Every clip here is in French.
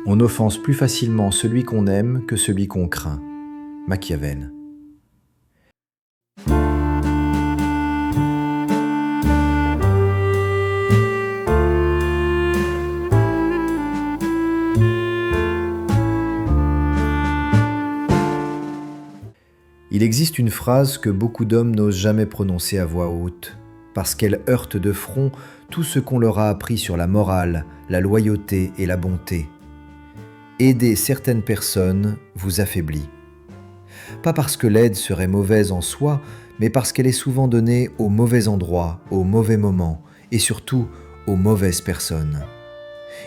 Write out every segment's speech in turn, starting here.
On offense plus facilement celui qu'on aime que celui qu'on craint. Machiavel. Il existe une phrase que beaucoup d'hommes n'osent jamais prononcer à voix haute, parce qu'elle heurte de front tout ce qu'on leur a appris sur la morale, la loyauté et la bonté. Aider certaines personnes vous affaiblit. Pas parce que l'aide serait mauvaise en soi, mais parce qu'elle est souvent donnée au mauvais endroit, au mauvais moment, et surtout aux mauvaises personnes.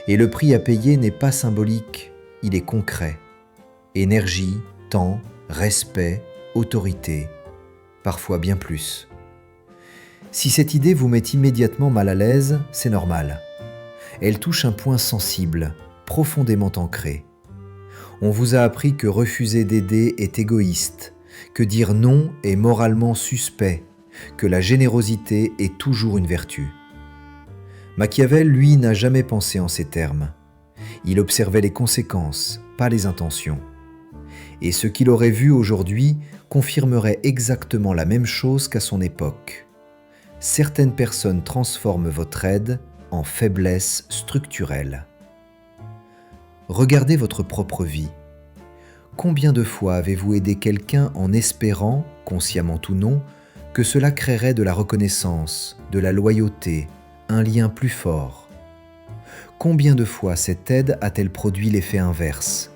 Et le prix à payer n'est pas symbolique, il est concret. Énergie, temps, respect, autorité, parfois bien plus. Si cette idée vous met immédiatement mal à l'aise, c'est normal. Elle touche un point sensible, profondément ancré. On vous a appris que refuser d'aider est égoïste, que dire non est moralement suspect, que la générosité est toujours une vertu. Machiavel, lui, n'a jamais pensé en ces termes. Il observait les conséquences, pas les intentions. Et ce qu'il aurait vu aujourd'hui confirmerait exactement la même chose qu'à son époque. Certaines personnes transforment votre aide en faiblesse structurelle. Regardez votre propre vie. Combien de fois avez-vous aidé quelqu'un en espérant, consciemment ou non, que cela créerait de la reconnaissance, de la loyauté, un lien plus fort? Combien de fois cette aide a-t-elle produit l'effet inverse?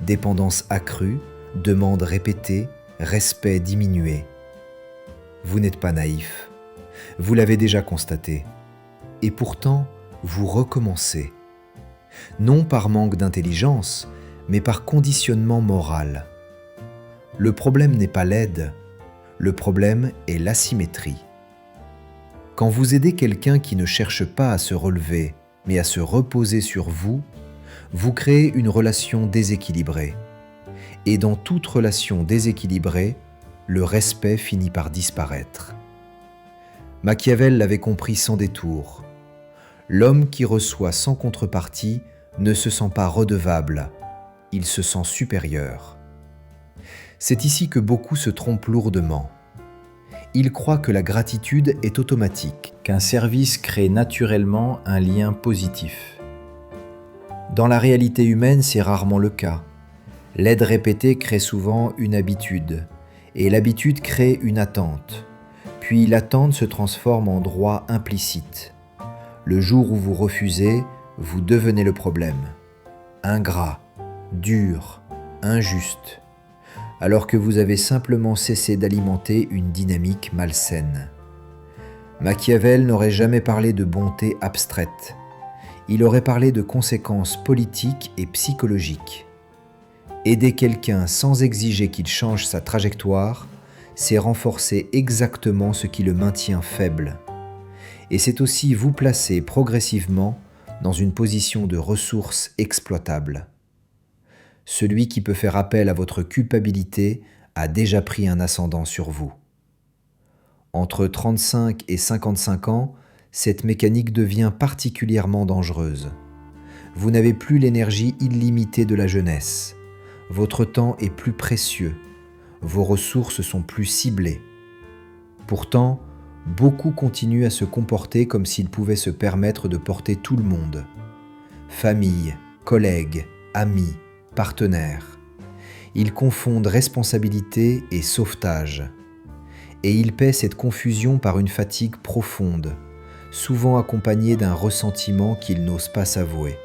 Dépendance accrue, demande répétée, respect diminué. Vous n'êtes pas naïf. Vous l'avez déjà constaté. Et pourtant, vous recommencez. Non par manque d'intelligence, mais par conditionnement moral. Le problème n'est pas l'aide, le problème est l'asymétrie. Quand vous aidez quelqu'un qui ne cherche pas à se relever, mais à se reposer sur vous, vous créez une relation déséquilibrée. Et dans toute relation déséquilibrée, le respect finit par disparaître. Machiavel l'avait compris sans détour. L'homme qui reçoit sans contrepartie ne se sent pas redevable, il se sent supérieur. C'est ici que beaucoup se trompent lourdement. Ils croient que la gratitude est automatique, qu'un service crée naturellement un lien positif. Dans la réalité humaine, c'est rarement le cas. L'aide répétée crée souvent une habitude, et l'habitude crée une attente. Puis l'attente se transforme en droit implicite. Le jour où vous refusez, vous devenez le problème. Ingrat, dur, injuste, alors que vous avez simplement cessé d'alimenter une dynamique malsaine. Machiavel n'aurait jamais parlé de bonté abstraite. Il aurait parlé de conséquences politiques et psychologiques. Aider quelqu'un sans exiger qu'il change sa trajectoire, c'est renforcer exactement ce qui le maintient faible. Et c'est aussi vous placer progressivement dans une position de ressource exploitable. Celui qui peut faire appel à votre culpabilité a déjà pris un ascendant sur vous. Entre 35 et 55 ans, cette mécanique devient particulièrement dangereuse. Vous n'avez plus l'énergie illimitée de la jeunesse. Votre temps est plus précieux. Vos ressources sont plus ciblées. Pourtant, beaucoup continuent à se comporter comme s'ils pouvaient se permettre de porter tout le monde. Famille, collègues, amis, partenaires. Ils confondent responsabilité et sauvetage. Et ils paient cette confusion par une fatigue profonde, souvent accompagnée d'un ressentiment qu'ils n'osent pas s'avouer.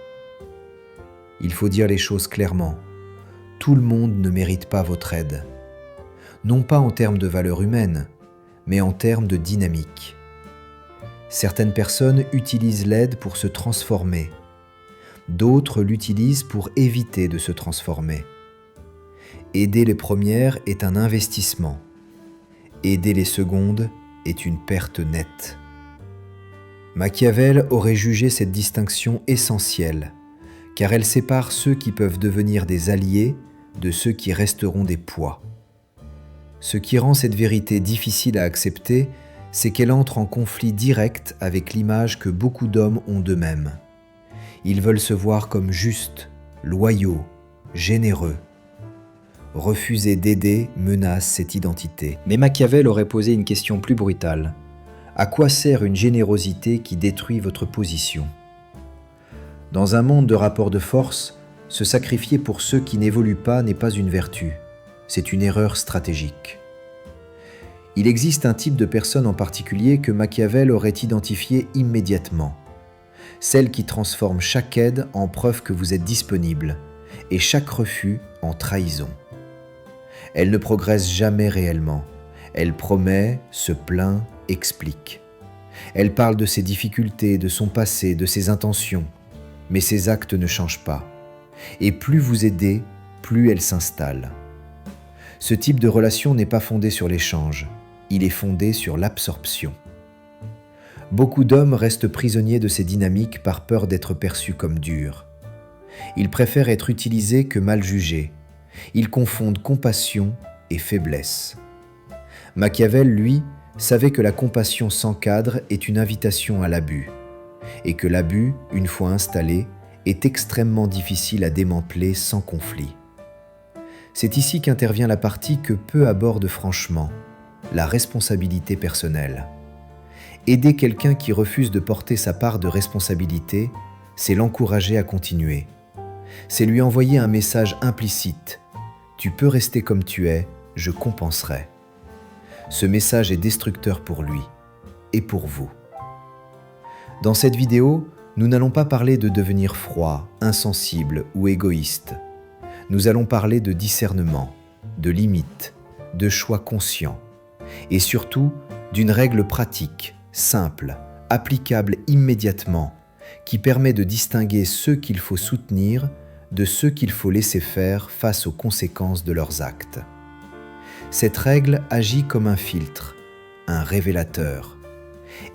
Il faut dire les choses clairement. Tout le monde ne mérite pas votre aide. Non pas en termes de valeur humaine, mais en termes de dynamique. Certaines personnes utilisent l'aide pour se transformer. D'autres l'utilisent pour éviter de se transformer. Aider les premières est un investissement. Aider les secondes est une perte nette. Machiavel aurait jugé cette distinction essentielle, car elle sépare ceux qui peuvent devenir des alliés de ceux qui resteront des poids. Ce qui rend cette vérité difficile à accepter, c'est qu'elle entre en conflit direct avec l'image que beaucoup d'hommes ont d'eux-mêmes. Ils veulent se voir comme justes, loyaux, généreux. Refuser d'aider menace cette identité. Mais Machiavel aurait posé une question plus brutale. À quoi sert une générosité qui détruit votre position ? Dans un monde de rapports de force, se sacrifier pour ceux qui n'évoluent pas n'est pas une vertu, c'est une erreur stratégique. Il existe un type de personne en particulier que Machiavel aurait identifié immédiatement. Celle qui transforme chaque aide en preuve que vous êtes disponible et chaque refus en trahison. Elle ne progresse jamais réellement. Elle promet, se plaint, explique. Elle parle de ses difficultés, de son passé, de ses intentions, mais ses actes ne changent pas. Et plus vous aidez, plus elle s'installe. Ce type de relation n'est pas fondé sur l'échange, il est fondé sur l'absorption. Beaucoup d'hommes restent prisonniers de ces dynamiques par peur d'être perçus comme durs. Ils préfèrent être utilisés que mal jugés. Ils confondent compassion et faiblesse. Machiavel, lui, savait que la compassion sans cadre est une invitation à l'abus, et que l'abus, une fois installé, est extrêmement difficile à démanteler sans conflit. C'est ici qu'intervient la partie que peu abordent franchement, la responsabilité personnelle. Aider quelqu'un qui refuse de porter sa part de responsabilité, c'est l'encourager à continuer. C'est lui envoyer un message implicite. Tu peux rester comme tu es, je compenserai. Ce message est destructeur pour lui et pour vous. Dans cette vidéo, nous n'allons pas parler de devenir froid, insensible ou égoïste. Nous allons parler de discernement, de limites, de choix conscients et surtout d'une règle pratique, simple, applicable immédiatement, qui permet de distinguer ceux qu'il faut soutenir de ceux qu'il faut laisser faire face aux conséquences de leurs actes. Cette règle agit comme un filtre, un révélateur,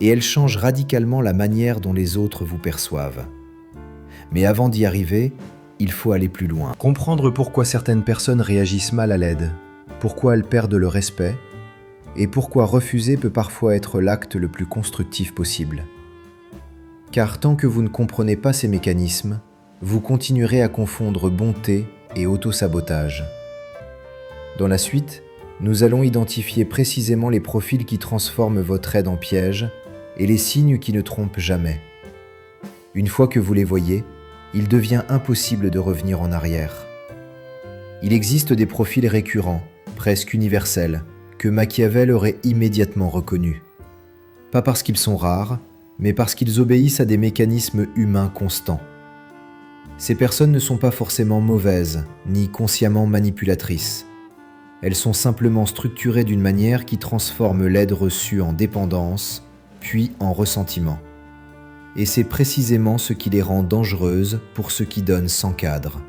et elle change radicalement la manière dont les autres vous perçoivent. Mais avant d'y arriver, il faut aller plus loin. Comprendre pourquoi certaines personnes réagissent mal à l'aide, pourquoi elles perdent le respect, et pourquoi refuser peut parfois être l'acte le plus constructif possible. Car tant que vous ne comprenez pas ces mécanismes, vous continuerez à confondre bonté et auto-sabotage. Dans la suite, nous allons identifier précisément les profils qui transforment votre aide en piège et les signes qui ne trompent jamais. Une fois que vous les voyez, il devient impossible de revenir en arrière. Il existe des profils récurrents, presque universels, que Machiavel aurait immédiatement reconnus. Pas parce qu'ils sont rares, mais parce qu'ils obéissent à des mécanismes humains constants. Ces personnes ne sont pas forcément mauvaises, ni consciemment manipulatrices. Elles sont simplement structurées d'une manière qui transforme l'aide reçue en dépendance, puis en ressentiment. Et c'est précisément ce qui les rend dangereuses pour ceux qui donnent sans cadre.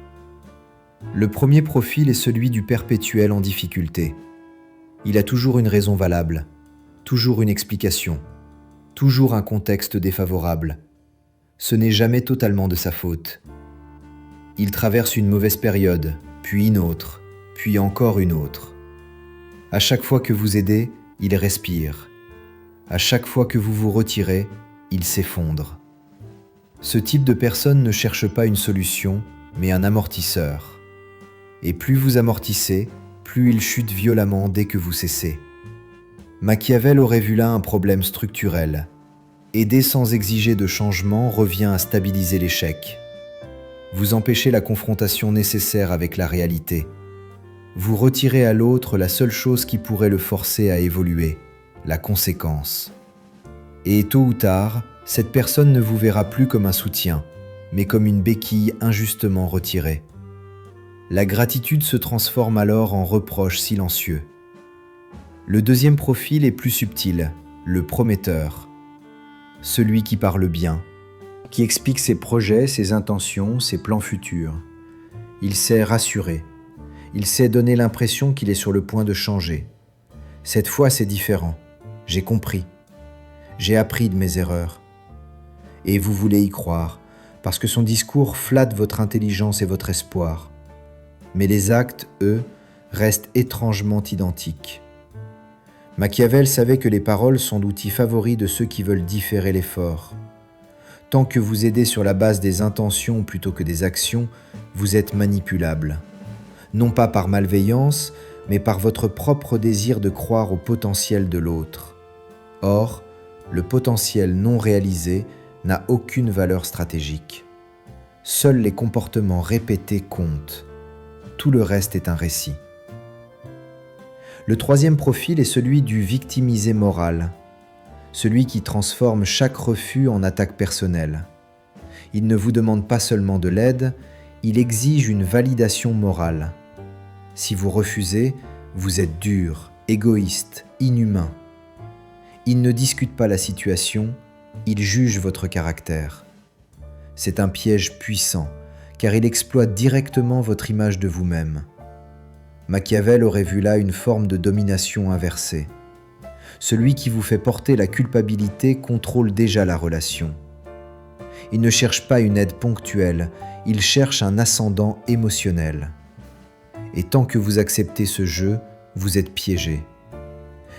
Le premier profil est celui du perpétuel en difficulté. Il a toujours une raison valable, toujours une explication, toujours un contexte défavorable. Ce n'est jamais totalement de sa faute. Il traverse une mauvaise période, puis une autre, puis encore une autre. À chaque fois que vous aidez, il respire. À chaque fois que vous vous retirez, il s'effondre. Ce type de personne ne cherche pas une solution, mais un amortisseur. Et plus vous amortissez, plus il chute violemment dès que vous cessez. Machiavel aurait vu là un problème structurel. Aider sans exiger de changement revient à stabiliser l'échec. Vous empêchez la confrontation nécessaire avec la réalité. Vous retirez à l'autre la seule chose qui pourrait le forcer à évoluer, la conséquence. Et tôt ou tard, cette personne ne vous verra plus comme un soutien, mais comme une béquille injustement retirée. La gratitude se transforme alors en reproche silencieux. Le deuxième profil est plus subtil, le prometteur. Celui qui parle bien, qui explique ses projets, ses intentions, ses plans futurs. Il sait rassurer. Il sait donner l'impression qu'il est sur le point de changer. Cette fois, c'est différent. J'ai compris. J'ai appris de mes erreurs. Et vous voulez y croire, parce que son discours flatte votre intelligence et votre espoir. Mais les actes, eux, restent étrangement identiques. Machiavel savait que les paroles sont l'outil favori de ceux qui veulent différer l'effort. Tant que vous aidez sur la base des intentions plutôt que des actions, vous êtes manipulable. Non pas par malveillance, mais par votre propre désir de croire au potentiel de l'autre. Or, le potentiel non réalisé n'a aucune valeur stratégique. Seuls les comportements répétés comptent. Tout le reste est un récit. Le troisième profil est celui du victimisé moral, celui qui transforme chaque refus en attaque personnelle. Il ne vous demande pas seulement de l'aide, il exige une validation morale. Si vous refusez, vous êtes dur, égoïste, inhumain. Il ne discute pas la situation, il juge votre caractère. C'est un piège puissant, car il exploite directement votre image de vous-même. Machiavel aurait vu là une forme de domination inversée. Celui qui vous fait porter la culpabilité contrôle déjà la relation. Il ne cherche pas une aide ponctuelle, il cherche un ascendant émotionnel. Et tant que vous acceptez ce jeu, vous êtes piégé.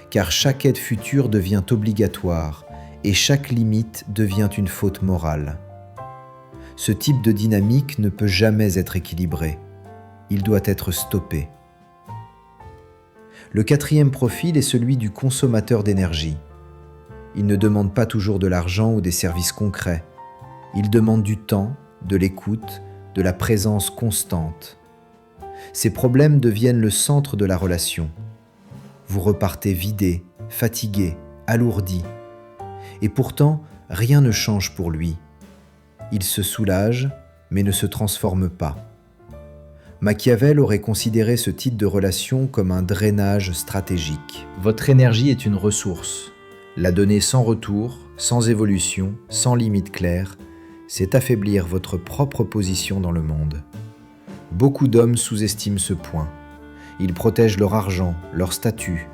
Car chaque aide future devient obligatoire et chaque limite devient une faute morale. Ce type de dynamique ne peut jamais être équilibré. Il doit être stoppé. Le quatrième profil est celui du consommateur d'énergie. Il ne demande pas toujours de l'argent ou des services concrets. Il demande du temps, de l'écoute, de la présence constante. Ces problèmes deviennent le centre de la relation. Vous repartez vidé, fatigué, alourdi. Et pourtant, rien ne change pour lui. Il se soulage, mais ne se transforme pas. Machiavel aurait considéré ce type de relation comme un drainage stratégique. Votre énergie est une ressource. La donner sans retour, sans évolution, sans limite claire, c'est affaiblir votre propre position dans le monde. Beaucoup d'hommes sous-estiment ce point. Ils protègent leur argent, leur statut,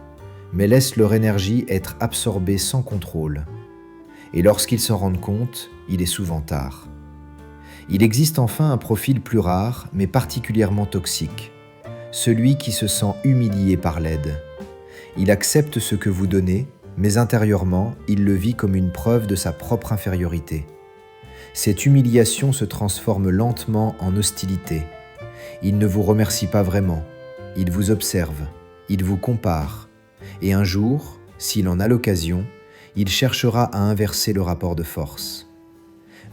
mais laissent leur énergie être absorbée sans contrôle. Et lorsqu'ils s'en rendent compte, il est souvent tard. Il existe enfin un profil plus rare, mais particulièrement toxique, celui qui se sent humilié par l'aide. Il accepte ce que vous donnez, mais intérieurement, il le vit comme une preuve de sa propre infériorité. Cette humiliation se transforme lentement en hostilité. Il ne vous remercie pas vraiment, il vous observe, il vous compare, et un jour, s'il en a l'occasion, il cherchera à inverser le rapport de force.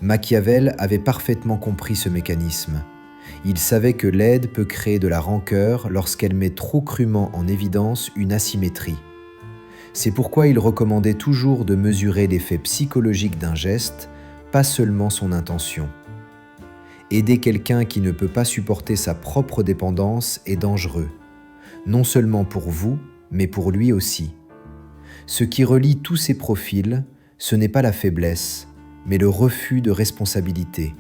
Machiavel avait parfaitement compris ce mécanisme. Il savait que l'aide peut créer de la rancœur lorsqu'elle met trop crûment en évidence une asymétrie. C'est pourquoi il recommandait toujours de mesurer l'effet psychologique d'un geste, pas seulement son intention. Aider quelqu'un qui ne peut pas supporter sa propre dépendance est dangereux, non seulement pour vous, mais pour lui aussi. Ce qui relie tous ces profils, ce n'est pas la faiblesse, mais le refus de responsabilité.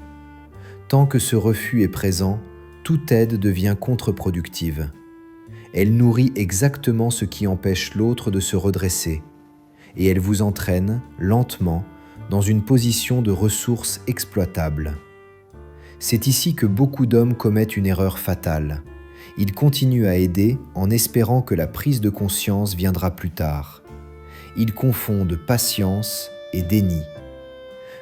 Tant que ce refus est présent, toute aide devient contre-productive. Elle nourrit exactement ce qui empêche l'autre de se redresser, et elle vous entraîne, lentement, dans une position de ressource exploitable. C'est ici que beaucoup d'hommes commettent une erreur fatale. Ils continuent à aider en espérant que la prise de conscience viendra plus tard. Ils confondent patience et déni.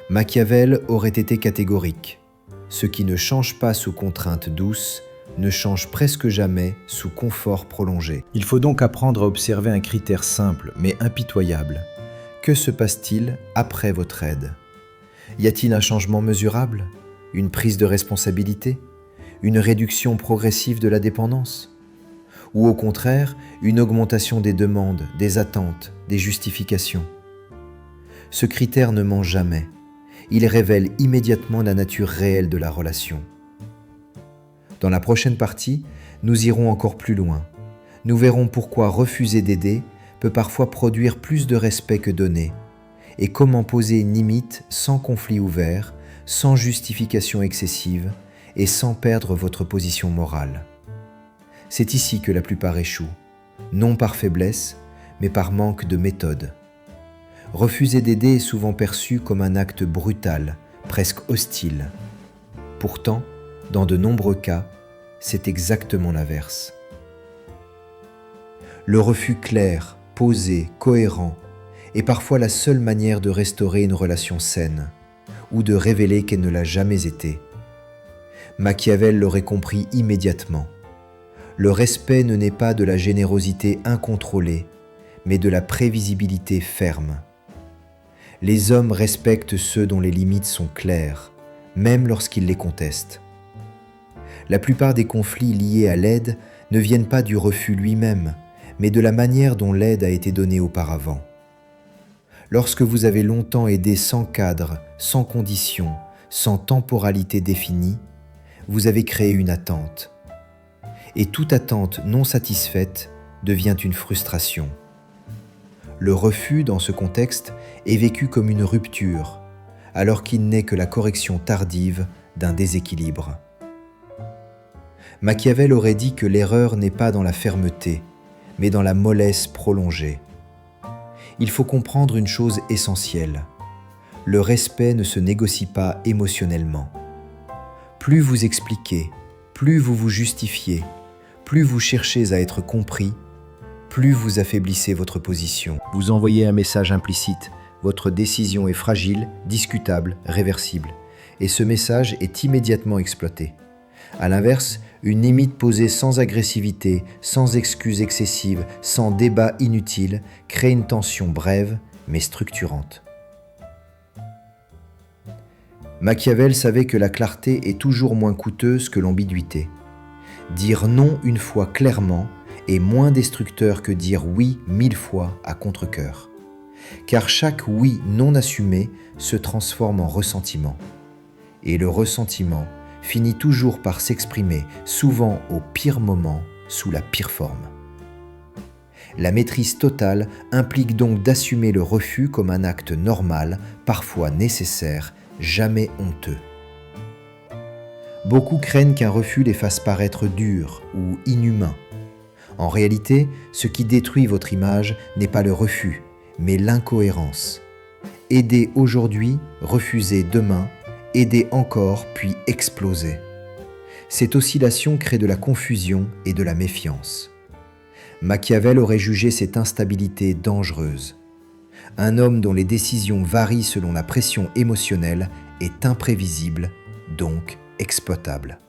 Machiavel aurait été catégorique. Ce qui ne change pas sous contrainte douce ne change presque jamais sous confort prolongé. Il faut donc apprendre à observer un critère simple mais impitoyable. Que se passe-t-il après votre aide? Y a-t-il un changement mesurable? Une prise de responsabilité? Une réduction progressive de la dépendance? Ou au contraire, une augmentation des demandes, des attentes, des justifications? Ce critère ne ment jamais. Il révèle immédiatement la nature réelle de la relation. Dans la prochaine partie, nous irons encore plus loin. Nous verrons pourquoi refuser d'aider peut parfois produire plus de respect que donner, et comment poser une limite sans conflit ouvert, sans justification excessive et sans perdre votre position morale. C'est ici que la plupart échouent, non par faiblesse, mais par manque de méthode. Refuser d'aider est souvent perçu comme un acte brutal, presque hostile. Pourtant, dans de nombreux cas, c'est exactement l'inverse. Le refus clair, posé, cohérent est parfois la seule manière de restaurer une relation saine, ou de révéler qu'elle ne l'a jamais été. Machiavel l'aurait compris immédiatement. Le respect ne naît pas de la générosité incontrôlée, mais de la prévisibilité ferme. Les hommes respectent ceux dont les limites sont claires, même lorsqu'ils les contestent. La plupart des conflits liés à l'aide ne viennent pas du refus lui-même, mais de la manière dont l'aide a été donnée auparavant. Lorsque vous avez longtemps aidé sans cadre, sans condition, sans temporalité définie, vous avez créé une attente. Et toute attente non satisfaite devient une frustration. Le refus, dans ce contexte, est vécu comme une rupture, alors qu'il n'est que la correction tardive d'un déséquilibre. Machiavel aurait dit que l'erreur n'est pas dans la fermeté, mais dans la mollesse prolongée. Il faut comprendre une chose essentielle. Le respect ne se négocie pas émotionnellement. Plus vous expliquez, plus vous vous justifiez, plus vous cherchez à être compris, plus vous affaiblissez votre position. Vous envoyez un message implicite. Votre décision est fragile, discutable, réversible. Et ce message est immédiatement exploité. À l'inverse, une limite posée sans agressivité, sans excuse excessive, sans débat inutile, crée une tension brève, mais structurante. Machiavel savait que la clarté est toujours moins coûteuse que l'ambiguïté. Dire non une fois clairement est moins destructeur que dire oui 1000 fois à contre-cœur. Car chaque oui non assumé se transforme en ressentiment. Et le ressentiment finit toujours par s'exprimer, souvent au pire moment, sous la pire forme. La maîtrise totale implique donc d'assumer le refus comme un acte normal, parfois nécessaire, jamais honteux. Beaucoup craignent qu'un refus les fasse paraître durs ou inhumains. En réalité, ce qui détruit votre image n'est pas le refus, mais l'incohérence. Aider aujourd'hui, refuser demain, aider encore puis exploser. Cette oscillation crée de la confusion et de la méfiance. Machiavel aurait jugé cette instabilité dangereuse. Un homme dont les décisions varient selon la pression émotionnelle est imprévisible, donc exploitable.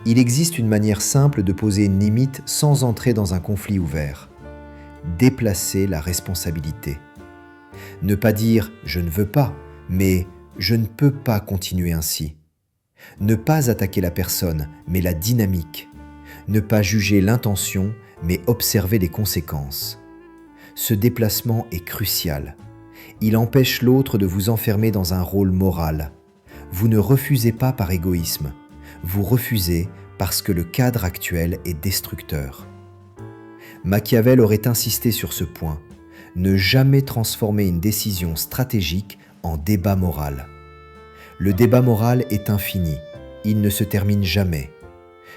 Il existe une manière simple de poser une limite sans entrer dans un conflit ouvert. Déplacer la responsabilité. Ne pas dire « je ne veux pas », mais « je ne peux pas continuer ainsi ». Ne pas attaquer la personne, mais la dynamique. Ne pas juger l'intention, mais observer les conséquences. Ce déplacement est crucial. Il empêche l'autre de vous enfermer dans un rôle moral. Vous ne refusez pas par égoïsme. Vous refusez parce que le cadre actuel est destructeur. Machiavel aurait insisté sur ce point. Ne jamais transformer une décision stratégique en débat moral. Le débat moral est infini. Il ne se termine jamais.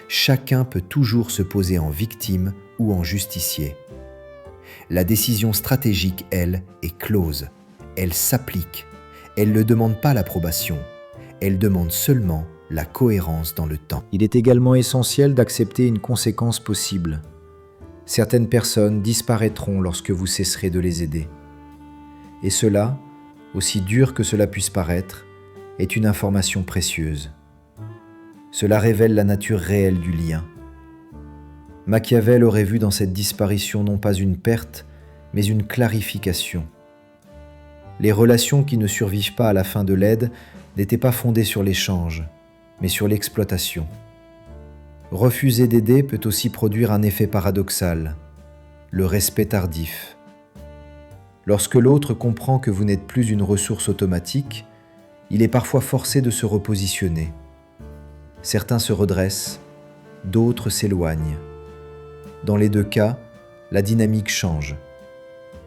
Chacun peut toujours se poser en victime ou en justicier. La décision stratégique, elle, est close. Elle s'applique. Elle ne demande pas l'approbation. Elle demande seulement la cohérence dans le temps. Il est également essentiel d'accepter une conséquence possible. Certaines personnes disparaîtront lorsque vous cesserez de les aider. Et cela, aussi dur que cela puisse paraître, est une information précieuse. Cela révèle la nature réelle du lien. Machiavel aurait vu dans cette disparition non pas une perte, mais une clarification. Les relations qui ne survivent pas à la fin de l'aide n'étaient pas fondées sur l'échange, mais sur l'exploitation. Refuser d'aider peut aussi produire un effet paradoxal, le respect tardif. Lorsque l'autre comprend que vous n'êtes plus une ressource automatique, il est parfois forcé de se repositionner. Certains se redressent, d'autres s'éloignent. Dans les deux cas, la dynamique change.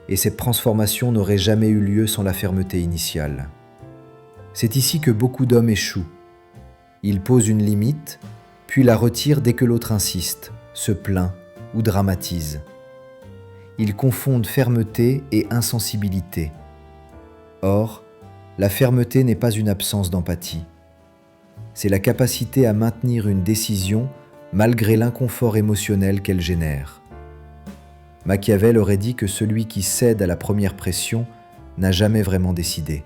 Et cette transformation n'aurait jamais eu lieu sans la fermeté initiale. C'est ici que beaucoup d'hommes échouent. Ils posent une limite, puis la retirent dès que l'autre insiste, se plaint ou dramatise. Ils confondent fermeté et insensibilité. Or, la fermeté n'est pas une absence d'empathie. C'est la capacité à maintenir une décision malgré l'inconfort émotionnel qu'elle génère. Machiavel aurait dit que celui qui cède à la première pression n'a jamais vraiment décidé.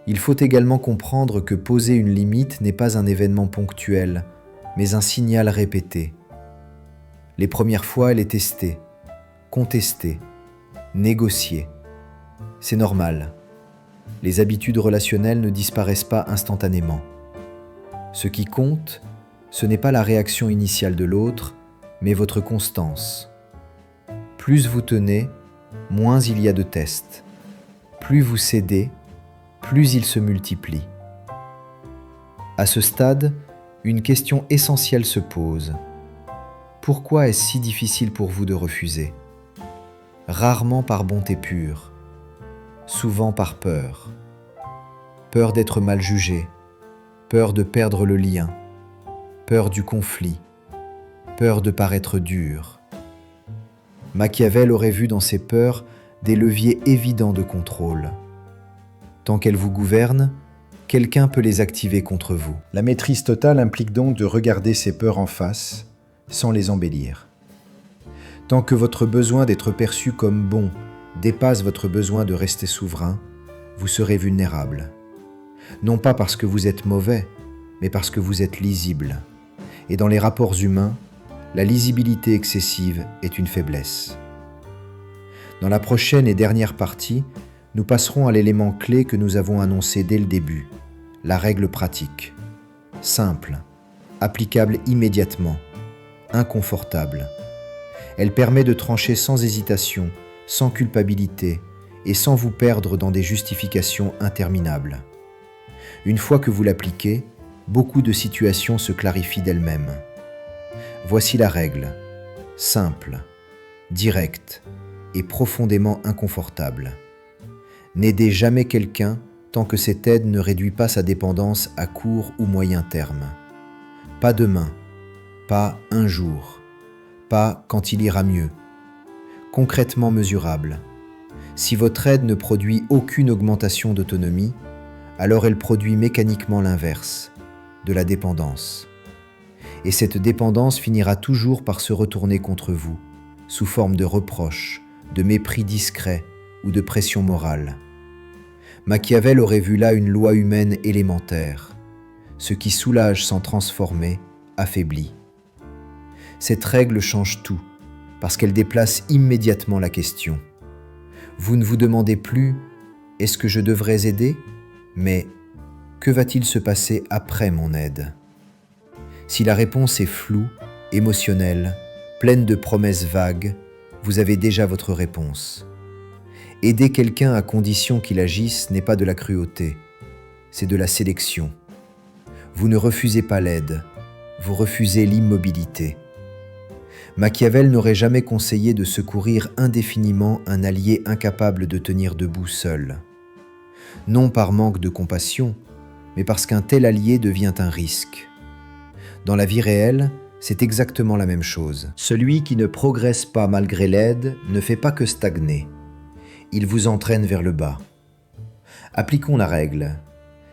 Il faut également comprendre que poser une limite n'est pas un événement ponctuel, mais un signal répété. Les premières fois, elle est testée, contestée, négociée. C'est normal. Les habitudes relationnelles ne disparaissent pas instantanément. Ce qui compte, ce n'est pas la réaction initiale de l'autre, mais votre constance. Plus vous tenez, moins il y a de tests. Plus vous cédez, plus ils se multiplient. À ce stade, une question essentielle se pose. Pourquoi est-ce si difficile pour vous de refuser ? Rarement par bonté pure, souvent par peur. Peur d'être mal jugé, peur de perdre le lien, peur du conflit, peur de paraître dur. Machiavel aurait vu dans ces peurs des leviers évidents de contrôle. Tant qu'elles vous gouvernent, quelqu'un peut les activer contre vous. La maîtrise totale implique donc de regarder ces peurs en face, sans les embellir. Tant que votre besoin d'être perçu comme bon dépasse votre besoin de rester souverain, vous serez vulnérable. Non pas parce que vous êtes mauvais, mais parce que vous êtes lisible. Et dans les rapports humains, la lisibilité excessive est une faiblesse. Dans la prochaine et dernière partie, nous passerons à l'élément clé que nous avons annoncé dès le début, la règle pratique. Simple, applicable immédiatement, inconfortable. Elle permet de trancher sans hésitation, sans culpabilité et sans vous perdre dans des justifications interminables. Une fois que vous l'appliquez, beaucoup de situations se clarifient d'elles-mêmes. Voici la règle, simple, directe et profondément inconfortable. N'aidez jamais quelqu'un tant que cette aide ne réduit pas sa dépendance à court ou moyen terme. Pas demain, pas un jour, pas quand il ira mieux. Concrètement mesurable. Si votre aide ne produit aucune augmentation d'autonomie, alors elle produit mécaniquement l'inverse, de la dépendance. Et cette dépendance finira toujours par se retourner contre vous, sous forme de reproches, de mépris discret ou de pression morale. Machiavel aurait vu là une loi humaine élémentaire. Ce qui soulage sans transformer, affaiblit. Cette règle change tout, parce qu'elle déplace immédiatement la question. Vous ne vous demandez plus « Est-ce que je devrais aider ?» mais « Que va-t-il se passer après mon aide ?» Si la réponse est floue, émotionnelle, pleine de promesses vagues, vous avez déjà votre réponse. Aider quelqu'un à condition qu'il agisse n'est pas de la cruauté, c'est de la sélection. Vous ne refusez pas l'aide, vous refusez l'immobilité. Machiavel n'aurait jamais conseillé de secourir indéfiniment un allié incapable de tenir debout seul. Non par manque de compassion, mais parce qu'un tel allié devient un risque. Dans la vie réelle, c'est exactement la même chose. Celui qui ne progresse pas malgré l'aide ne fait pas que stagner. Il vous entraîne vers le bas. Appliquons la règle.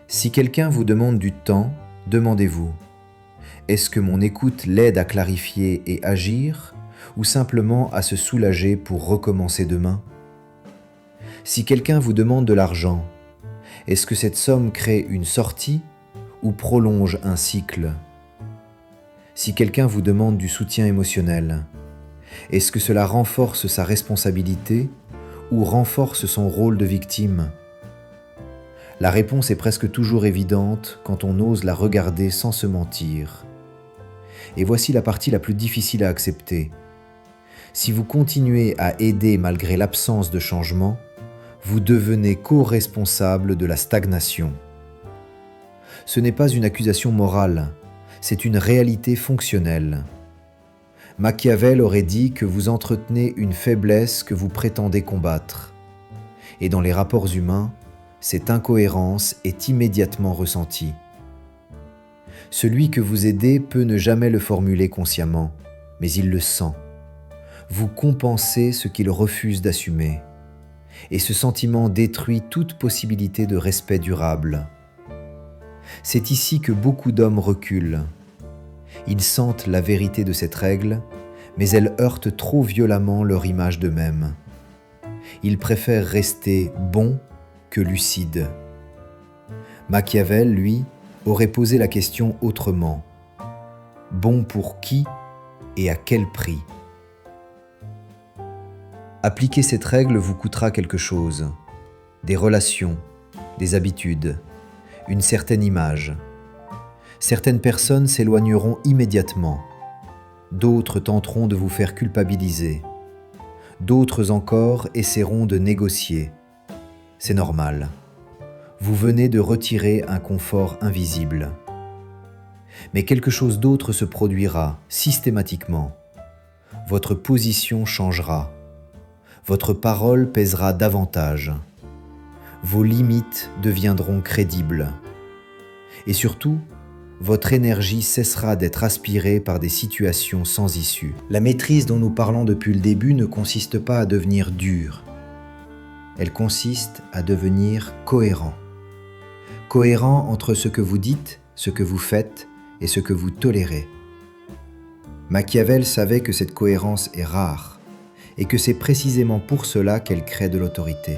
Si quelqu'un vous demande du temps, demandez-vous: est-ce que mon écoute l'aide à clarifier et agir, ou simplement à se soulager pour recommencer demain? Si quelqu'un vous demande de l'argent, est-ce que cette somme crée une sortie ou prolonge un cycle? Si quelqu'un vous demande du soutien émotionnel, est-ce que cela renforce sa responsabilité ou renforce son rôle de victime? La réponse est presque toujours évidente quand on ose la regarder sans se mentir. Et voici la partie la plus difficile à accepter. Si vous continuez à aider malgré l'absence de changement, vous devenez co-responsable de la stagnation. Ce n'est pas une accusation morale, c'est une réalité fonctionnelle. Machiavel aurait dit que vous entretenez une faiblesse que vous prétendez combattre. Et dans les rapports humains, cette incohérence est immédiatement ressentie. Celui que vous aidez peut ne jamais le formuler consciemment, mais il le sent. Vous compensez ce qu'il refuse d'assumer. Et ce sentiment détruit toute possibilité de respect durable. C'est ici que beaucoup d'hommes reculent. Ils sentent la vérité de cette règle, mais elle heurte trop violemment leur image d'eux-mêmes. Ils préfèrent rester bons que lucides. Machiavel, lui, aurait posé la question autrement. Bon pour qui et à quel prix? Appliquer cette règle vous coûtera quelque chose. Des relations, des habitudes, une certaine image. Certaines personnes s'éloigneront immédiatement. D'autres tenteront de vous faire culpabiliser. D'autres encore essaieront de négocier. C'est normal. Vous venez de retirer un confort invisible. Mais quelque chose d'autre se produira systématiquement. Votre position changera. Votre parole pèsera davantage. Vos limites deviendront crédibles. Et surtout, votre énergie cessera d'être aspirée par des situations sans issue. La maîtrise dont nous parlons depuis le début ne consiste pas à devenir dur. Elle consiste à devenir cohérent. Cohérent entre ce que vous dites, ce que vous faites et ce que vous tolérez. Machiavel savait que cette cohérence est rare et que c'est précisément pour cela qu'elle crée de l'autorité.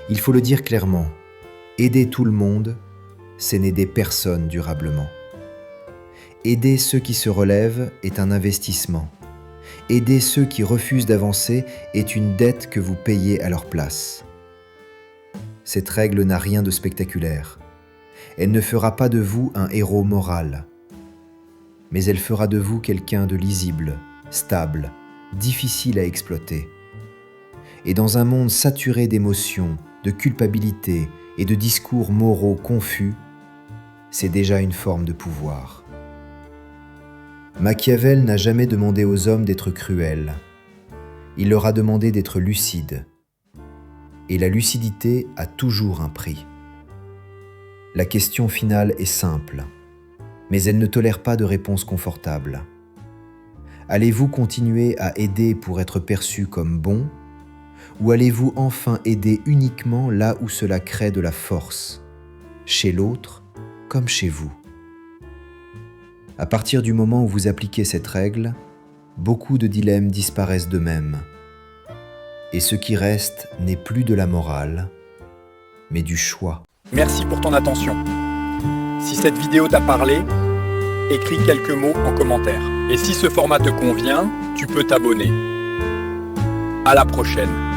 Il faut le dire clairement, aider tout le monde, c'est n'aider personne durablement. Aider ceux qui se relèvent est un investissement. Aider ceux qui refusent d'avancer est une dette que vous payez à leur place. Cette règle n'a rien de spectaculaire. Elle ne fera pas de vous un héros moral, mais elle fera de vous quelqu'un de lisible, stable, difficile à exploiter. Et dans un monde saturé d'émotions, de culpabilité et de discours moraux confus, c'est déjà une forme de pouvoir. Machiavel n'a jamais demandé aux hommes d'être cruels. Il leur a demandé d'être lucides. Et la lucidité a toujours un prix. La question finale est simple, mais elle ne tolère pas de réponse confortable. Allez-vous continuer à aider pour être perçu comme bon, ou allez-vous enfin aider uniquement là où cela crée de la force, chez l'autre comme chez vous? À partir du moment où vous appliquez cette règle, beaucoup de dilemmes disparaissent d'eux-mêmes. Et ce qui reste n'est plus de la morale, mais du choix. Merci pour ton attention. Si cette vidéo t'a parlé, écris quelques mots en commentaire. Et si ce format te convient, tu peux t'abonner. À la prochaine.